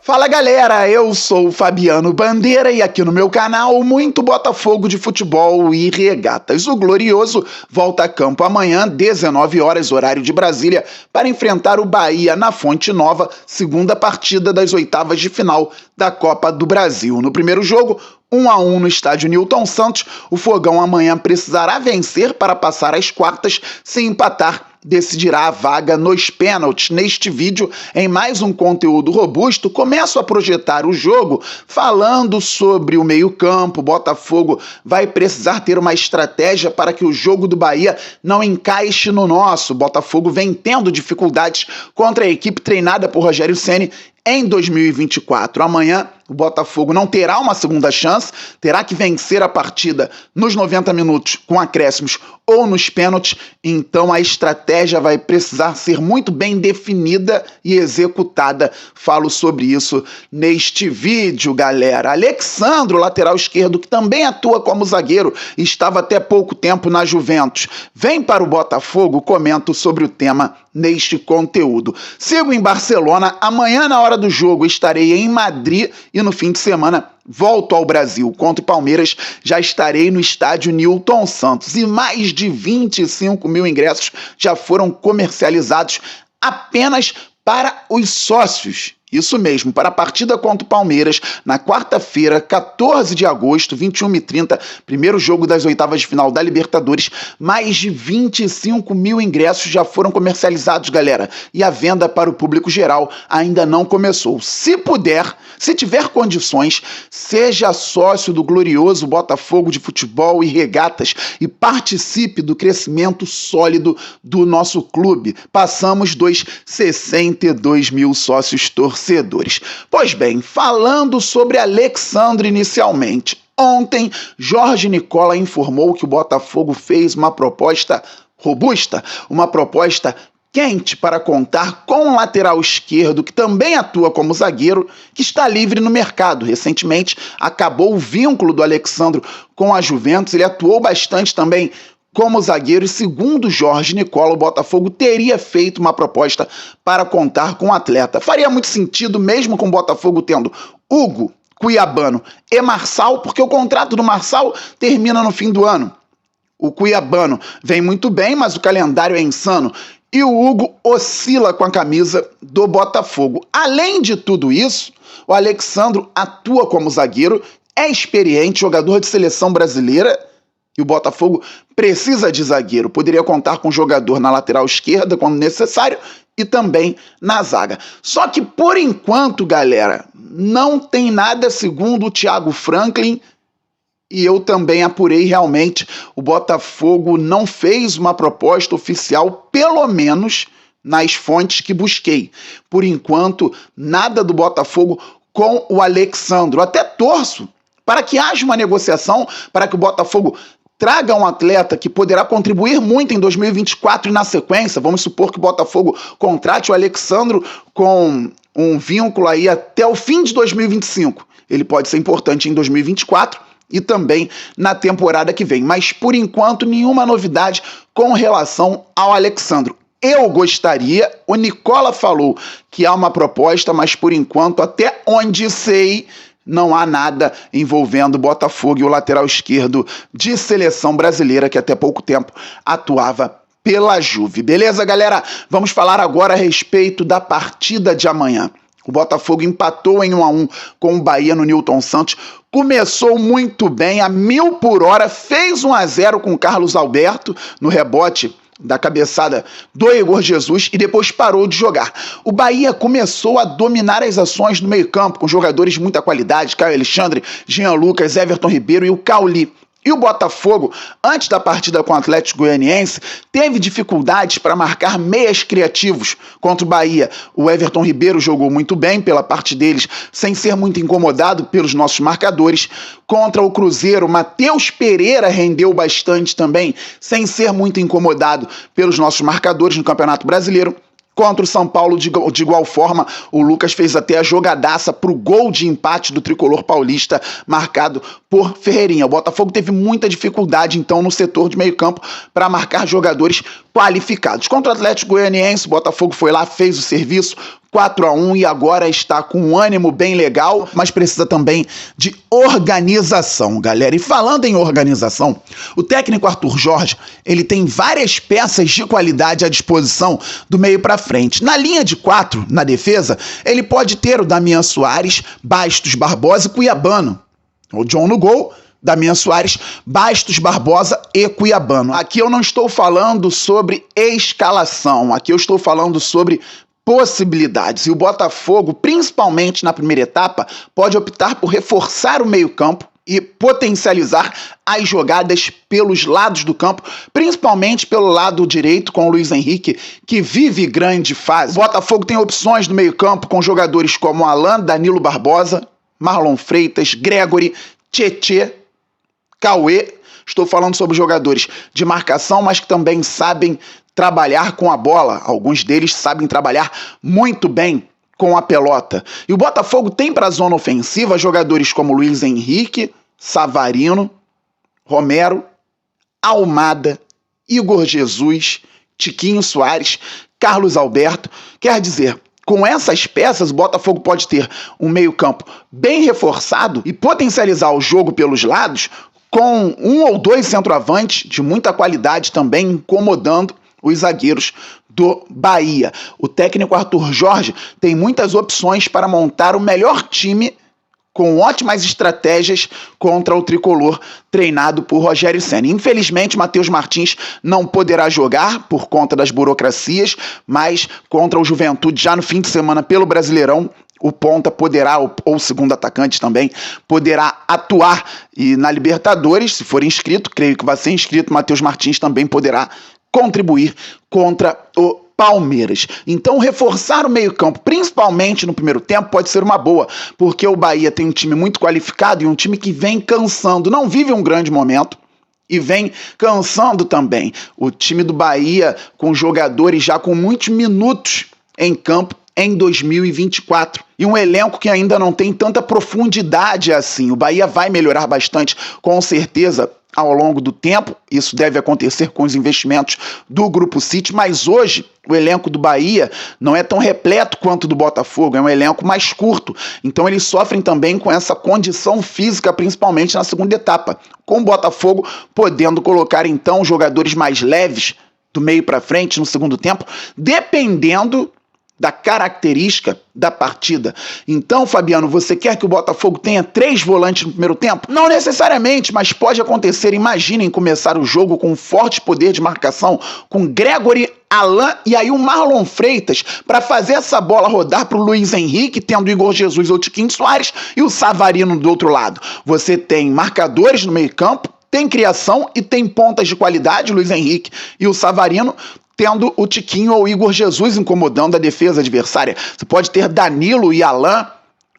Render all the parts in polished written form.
Fala galera, eu sou o Fabiano Bandeira e aqui no meu canal muito Botafogo de futebol e regatas. O Glorioso volta a campo amanhã, 19 horas, horário de Brasília, para enfrentar o Bahia na Fonte Nova, segunda partida das oitavas de final da Copa do Brasil. No primeiro jogo, 1-1 no estádio Newton Santos, o Fogão amanhã precisará vencer para passar às quartas. Se empatar, decidirá a vaga nos pênaltis. Neste vídeo, em mais um conteúdo robusto, começo a projetar o jogo falando sobre o meio-campo. Botafogo vai precisar ter uma estratégia para que o jogo do Bahia não encaixe no nosso. Botafogo vem tendo dificuldades contra a equipe treinada por Rogério Ceni em 2024. Amanhã, o Botafogo não terá uma segunda chance, terá que vencer a partida nos 90 minutos com acréscimos ou nos pênaltis, então a estratégia vai precisar ser muito bem definida e executada. Falo sobre isso neste vídeo, galera. Alexandro, lateral esquerdo, que também atua como zagueiro, estava até pouco tempo na Juventus, vem para o Botafogo. Comento sobre o tema neste conteúdo. Sigo em Barcelona, amanhã na hora do jogo estarei em Madrid e no fim de semana volto ao Brasil. Contra o Palmeiras, já estarei no estádio Newton Santos e mais de 25 mil ingressos já foram comercializados apenas para os sócios. Isso mesmo, para a partida contra o Palmeiras, na quarta-feira, 14 de agosto, 21h30, primeiro jogo das oitavas de final da Libertadores, mais de 25 mil ingressos já foram comercializados, galera, e a venda para o público geral ainda não começou. Se puder, se tiver condições, seja sócio do glorioso Botafogo de futebol e regatas e participe do crescimento sólido do nosso clube. Passamos dos 62 mil sócios torcedores. Pois bem, falando sobre Alexandre inicialmente, ontem Jorge Nicola informou que o Botafogo fez uma proposta robusta, uma proposta quente para contar com um lateral esquerdo que também atua como zagueiro, que está livre no mercado. Recentemente acabou o vínculo do Alexandre com a Juventus, ele atuou bastante também como zagueiro e, segundo Jorge Nicola, o Botafogo teria feito uma proposta para contar com o atleta. Faria muito sentido, mesmo com o Botafogo tendo Hugo, Cuiabano e Marçal, porque o contrato do Marçal termina no fim do ano. O Cuiabano vem muito bem, mas o calendário é insano. E o Hugo oscila com a camisa do Botafogo. Além de tudo isso, o Alexandre atua como zagueiro, é experiente, jogador de seleção brasileira, e o Botafogo precisa de zagueiro. Poderia contar com jogador na lateral esquerda quando necessário e também na zaga. Só que por enquanto, galera, não tem nada, segundo o Thiago Franklin, e eu também apurei realmente, o Botafogo não fez uma proposta oficial, pelo menos nas fontes que busquei. Por enquanto, nada do Botafogo com o Alexandre. Até torço para que haja uma negociação, para que o Botafogo traga um atleta que poderá contribuir muito em 2024 e na sequência. Vamos supor que o Botafogo contrate o Alexandre com um vínculo aí até o fim de 2025. Ele pode ser importante em 2024 e também na temporada que vem. Mas, por enquanto, nenhuma novidade com relação ao Alexandre. Eu gostaria, o Nicola falou que há uma proposta, mas por enquanto, até onde sei, não há nada envolvendo o Botafogo e o lateral esquerdo de seleção brasileira, que até pouco tempo atuava pela Juve. Beleza, galera? Vamos falar agora a respeito da partida de amanhã. O Botafogo empatou em 1-1 com o Bahia no Newton Santos. Começou muito bem, a 1000 por hora, fez 1-0 com o Carlos Alberto no rebote da cabeçada do Igor Jesus e depois parou de jogar. O Bahia começou a dominar as ações no meio-campo com jogadores de muita qualidade, Caio Alexandre, Jean Lucas, Everton Ribeiro e o Cauli. E o Botafogo, antes da partida com o Atlético Goianiense, teve dificuldades para marcar meias criativos contra o Bahia. O Everton Ribeiro jogou muito bem pela parte deles, sem ser muito incomodado pelos nossos marcadores. Contra o Cruzeiro, Matheus Pereira rendeu bastante também, sem ser muito incomodado pelos nossos marcadores no Campeonato Brasileiro. Contra o São Paulo, de igual forma, o Lucas fez até a jogadaça para o gol de empate do tricolor paulista, marcado por Ferreirinha. O Botafogo teve muita dificuldade, então, no setor de meio campo para marcar jogadores qualificados. Contra o Atlético Goianiense, o Botafogo foi lá, fez o serviço, 4-1 e agora está com um ânimo bem legal, mas precisa também de organização, galera. E falando em organização, o técnico Arthur Jorge, ele tem várias peças de qualidade à disposição do meio para frente. Na linha de 4, na defesa, ele pode ter o Damian Soares, Bastos, Barbosa e Cuiabano. O John no gol, Damian Soares, Bastos, Barbosa e Cuiabano. Aqui eu não estou falando sobre escalação, aqui eu estou falando sobre possibilidades. E o Botafogo, principalmente na primeira etapa, pode optar por reforçar o meio-campo e potencializar as jogadas pelos lados do campo, principalmente pelo lado direito com o Luiz Henrique, que vive grande fase. O Botafogo tem opções no meio-campo com jogadores como Alan, Danilo Barbosa, Marlon Freitas, Gregory, Tietê, Cauê. Estou falando sobre jogadores de marcação, mas que também sabem trabalhar com a bola. Alguns deles sabem trabalhar muito bem com a pelota. E o Botafogo tem para a zona ofensiva jogadores como Luiz Henrique, Savarino, Romero, Almada, Igor Jesus, Tiquinho Soares, Carlos Alberto. Quer dizer, com essas peças, o Botafogo pode ter um meio-campo bem reforçado e potencializar o jogo pelos lados com um ou dois centroavantes de muita qualidade também incomodando os zagueiros do Bahia. O técnico Arthur Jorge tem muitas opções para montar o melhor time com ótimas estratégias contra o tricolor treinado por Rogério Ceni. Infelizmente, Matheus Martins não poderá jogar por conta das burocracias, mas contra o Juventude já no fim de semana pelo Brasileirão, o ponta poderá, ou o segundo atacante também, poderá atuar. E na Libertadores, se for inscrito, creio que vai ser inscrito, Matheus Martins também poderá contribuir contra o Palmeiras. Então, reforçar o meio-campo, principalmente no primeiro tempo, pode ser uma boa, porque o Bahia tem um time muito qualificado e um time que vem cansando, não vive um grande momento e vem cansando também. O time do Bahia, com jogadores já com muitos minutos em campo em 2024. E um elenco que ainda não tem tanta profundidade assim. O Bahia vai melhorar bastante, com certeza, ao longo do tempo. Isso deve acontecer com os investimentos do Grupo City, mas hoje o elenco do Bahia não é tão repleto quanto o do Botafogo, é um elenco mais curto. Então eles sofrem também com essa condição física, principalmente na segunda etapa. Com o Botafogo podendo colocar então jogadores mais leves do meio para frente no segundo tempo, dependendo da característica da partida. Então, Fabiano, você quer que o Botafogo tenha 3 volantes no primeiro tempo? Não necessariamente, mas pode acontecer. Imaginem começar o jogo com um forte poder de marcação, com Gregory, Alan e aí o Marlon Freitas para fazer essa bola rodar para o Luiz Henrique, tendo o Igor Jesus ou Tiquinho Soares e o Savarino do outro lado. Você tem marcadores no meio campo, tem criação e tem pontas de qualidade, Luiz Henrique e o Savarino, tendo o Tiquinho ou o Igor Jesus incomodando a defesa adversária. Você pode ter Danilo e Alan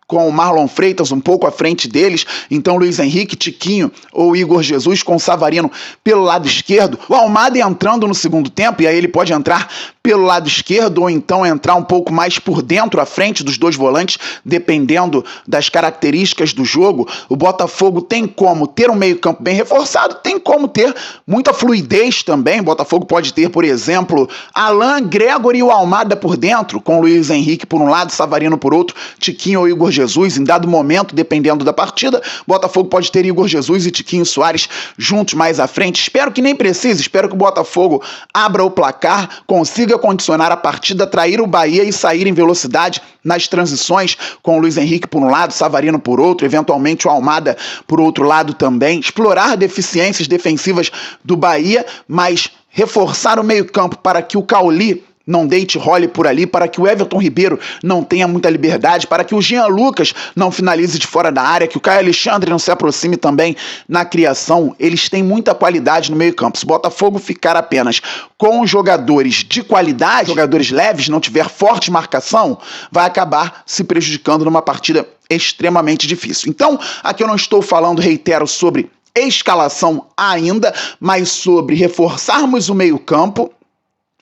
com o Marlon Freitas um pouco à frente deles, então Luiz Henrique, Tiquinho ou Igor Jesus com o Savarino pelo lado esquerdo, o Almada entrando no segundo tempo, e aí ele pode entrar pelo lado esquerdo ou então entrar um pouco mais por dentro, à frente dos dois volantes, dependendo das características do jogo. O Botafogo tem como ter um meio-campo bem reforçado, tem como ter muita fluidez também. O Botafogo pode ter, por exemplo, Alan, Gregory e o Almada por dentro, com o Luiz Henrique por um lado, Savarino por outro, Tiquinho ou Igor Jesus, em dado momento, dependendo da partida. Botafogo pode ter Igor Jesus e Tiquinho Soares juntos mais à frente. Espero que nem precise, espero que o Botafogo abra o placar, consiga condicionar a partida, atrair o Bahia e sair em velocidade nas transições, com o Luiz Henrique por um lado, Savarino por outro, eventualmente o Almada por outro lado também. Explorar deficiências defensivas do Bahia, mas reforçar o meio-campo para que o Cauli não deite role por ali, para que o Everton Ribeiro não tenha muita liberdade, para que o Jean Lucas não finalize de fora da área, que o Caio Alexandre não se aproxime também na criação. Eles têm muita qualidade no meio-campo. Se o Botafogo ficar apenas com jogadores de qualidade, jogadores leves, não tiver forte marcação, vai acabar se prejudicando numa partida extremamente difícil. Então, aqui eu não estou falando, reitero, sobre escalação ainda, mas sobre reforçarmos o meio-campo,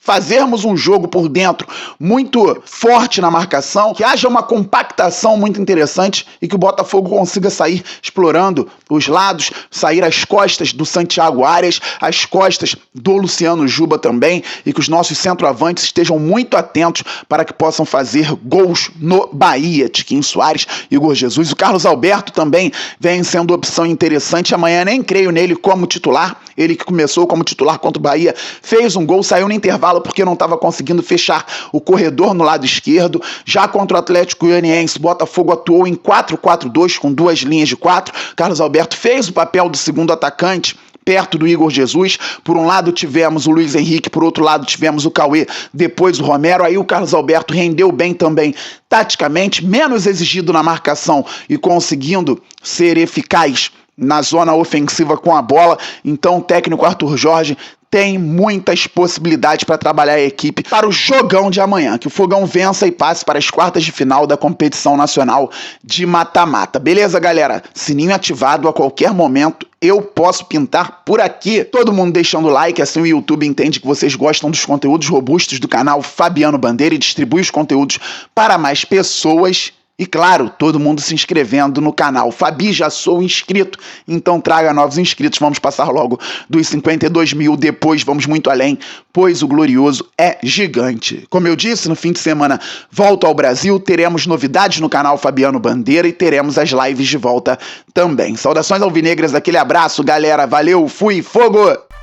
fazermos um jogo por dentro muito forte na marcação, que haja uma compactação muito interessante e que o Botafogo consiga sair explorando os lados, sair às costas do Santiago Arias, às costas do Luciano Juba também, e que os nossos centroavantes estejam muito atentos para que possam fazer gols no Bahia. Tiquinho Soares, Igor Jesus, o Carlos Alberto também vem sendo opção interessante. Amanhã nem creio nele como titular, ele que começou como titular contra o Bahia, fez um gol, saiu no intervalo porque não estava conseguindo fechar o corredor no lado esquerdo. Já contra o Atlético Goianiense, Botafogo atuou em 4-4-2 com duas linhas de 4. Carlos Alberto fez o papel do segundo atacante, perto do Igor Jesus. Por um lado tivemos o Luiz Henrique, por outro lado tivemos o Cauê, depois o Romero. Aí o Carlos Alberto rendeu bem também taticamente, menos exigido na marcação e conseguindo ser eficaz na zona ofensiva com a bola. Então o técnico Arthur Jorge tem muitas possibilidades para trabalhar a equipe para o jogão de amanhã, que o Fogão vença e passe para as quartas de final da competição nacional de mata-mata. Beleza, galera? Sininho ativado, a qualquer momento eu posso pintar por aqui. Todo mundo deixando like, assim o YouTube entende que vocês gostam dos conteúdos robustos do canal Fabiano Bandeira e distribui os conteúdos para mais pessoas. E claro, todo mundo se inscrevendo no canal. Fabi, já sou inscrito, então traga novos inscritos. Vamos passar logo dos 52 mil, depois vamos muito além, pois o Glorioso é gigante. Como eu disse, no fim de semana volto ao Brasil, teremos novidades no canal Fabiano Bandeira e teremos as lives de volta também. Saudações alvinegras, aquele abraço, galera. Valeu, fui, fogo!